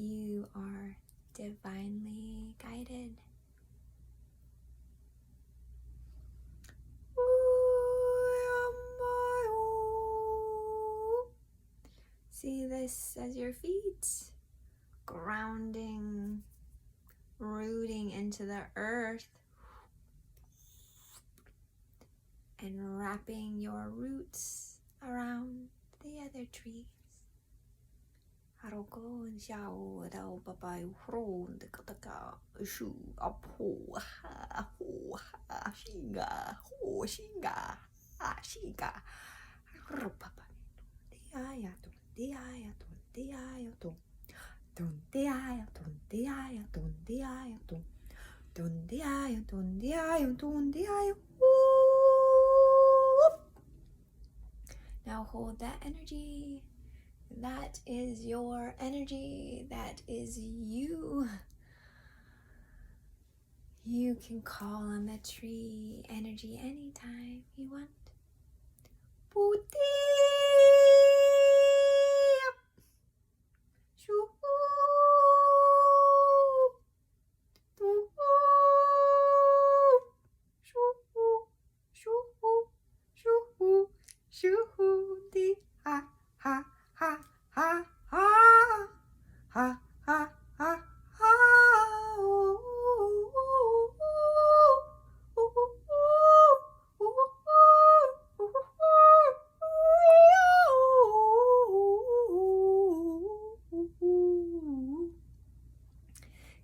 you are divinely guided. See this as your feet grounding, rooting into the earth, and wrapping your roots around the other trees. Now hold that energy. That is your energy. That is you. You can call on the tree energy anytime you want.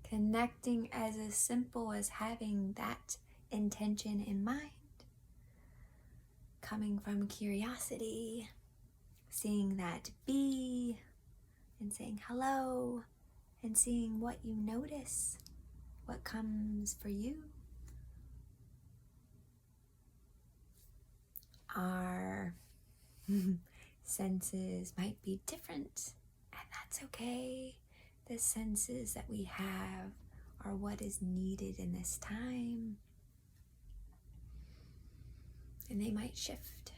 Connecting as simple as having that intention in mind, coming from curiosity, seeing that bee, and saying hello, and seeing what you notice, what comes for you. Our senses might be different, and that's okay. The senses that we have are what is needed in this time, and they might shift.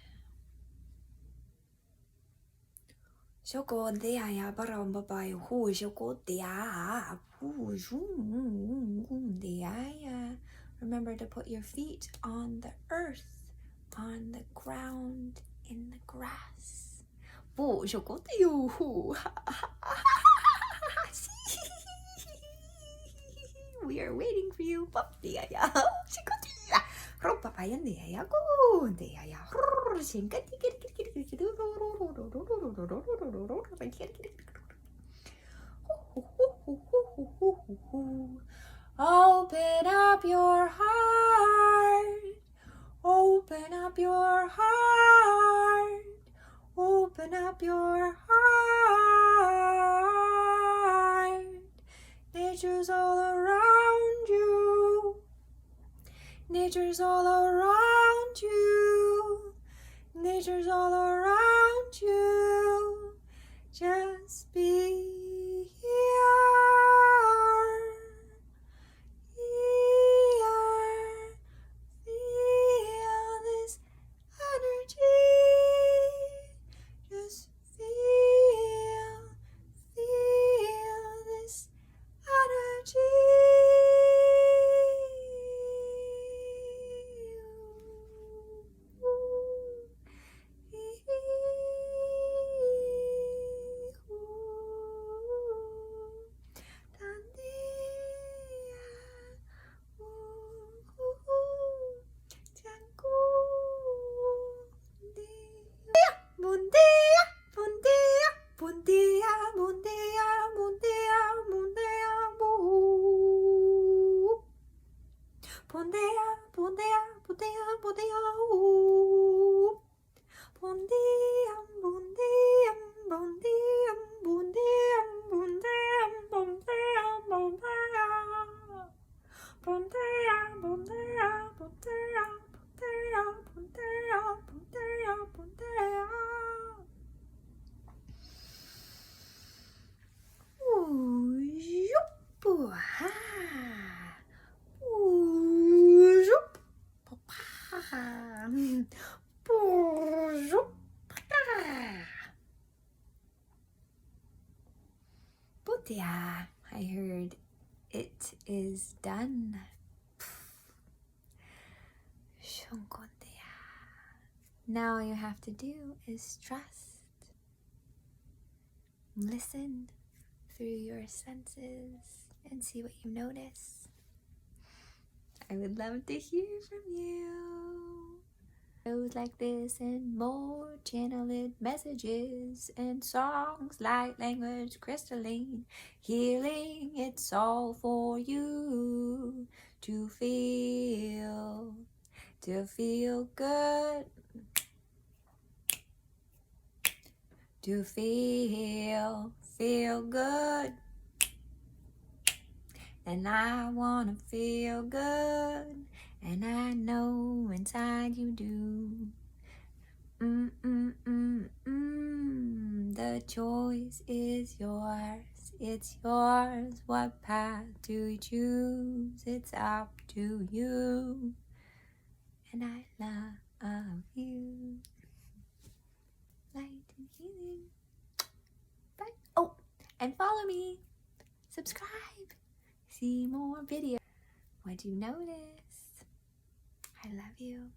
Remember to put your feet on the earth, on the ground, in the grass. We are waiting for you. Open up your heart. Open up your heart. Open up your heart. Nature's all around you. Nature's all around you. Nature's all around you. Just be here. Here. Feel this energy. Just feel this energy. Shunkontia. I heard it is done. Shunkontia. Now all you have to do is trust. Listen through your senses and see what you notice. I would love to hear from you. Shows like this and more, channel it messages and songs, light language, crystalline healing. It's all for you to feel good, to feel good. And I wanna feel good, and I know inside you do. The choice is yours, it's yours. What path do you choose? It's up to you. And I love you. Light and healing. Bye. Oh, and follow me. Subscribe. See more videos. What do you notice? I love you.